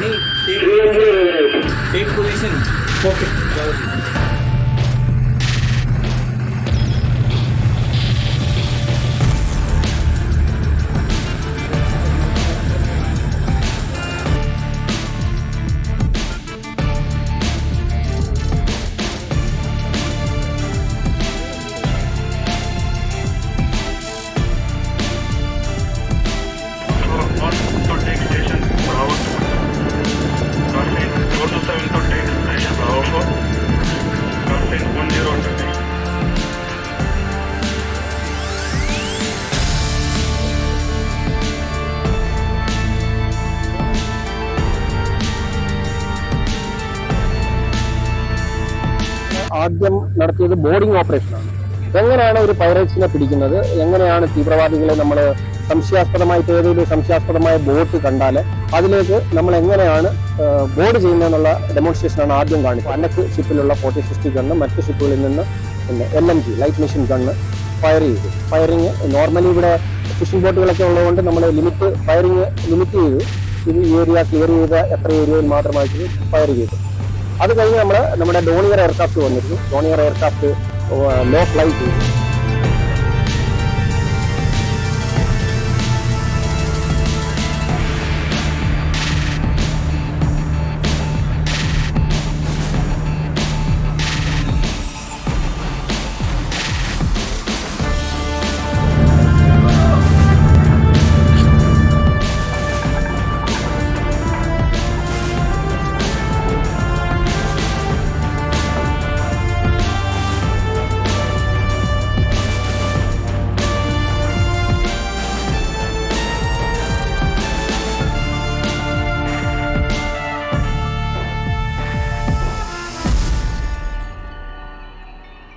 Take position. Okay. ആദ്യം നടത്തിയത് boarding ഓപ്പറേഷനാണ്. എങ്ങനെയാണ് ഒരു പൈറേറ്റ്സിനെ പിടിക്കുന്നത്, എങ്ങനെയാണ് തീവ്രവാദികളെ നമ്മൾ സംശയാസ്പദമായിട്ട് ഏതെങ്കിലും സംശയാസ്പദമായ ബോട്ട് കണ്ടാൽ അതിലേക്ക് നമ്മൾ എങ്ങനെയാണ് ബോർഡ് ചെയ്യുന്നതെന്നുള്ള ഡെമോൺസ്ട്രേഷനാണ് ആദ്യം കാണിച്ചത്. അന്നക്ക് ഷിപ്പിലുള്ള 40-60 ഗണ്ണ് മറ്റ് ഷിപ്പുകളിൽ നിന്ന് പിന്നെ LMG light machine gun fire ചെയ്തു. ഫയറിങ് നോർമലി ഇവിടെ ഫിഷിംഗ് ബോട്ടുകളൊക്കെ ഉള്ളതുകൊണ്ട് നമ്മൾ ഫയറിങ് ലിമിറ്റ് ചെയ്തു. ഇത് ഈ ഏരിയ ക്ലിയർ ചെയ്ത എത്ര ഏരിയയിൽ മാത്രമായിട്ട് ഫയർ ചെയ്തു. അത് കഴിഞ്ഞ് നമ്മുടെ ഡോണിയർ എയർക്രാഫ്റ്റ് വന്നിരുന്നു. ഡോണിയർ എയർക്രാഫ്റ്റ് ലോ ഫ്ലൈ ചെയ്തു.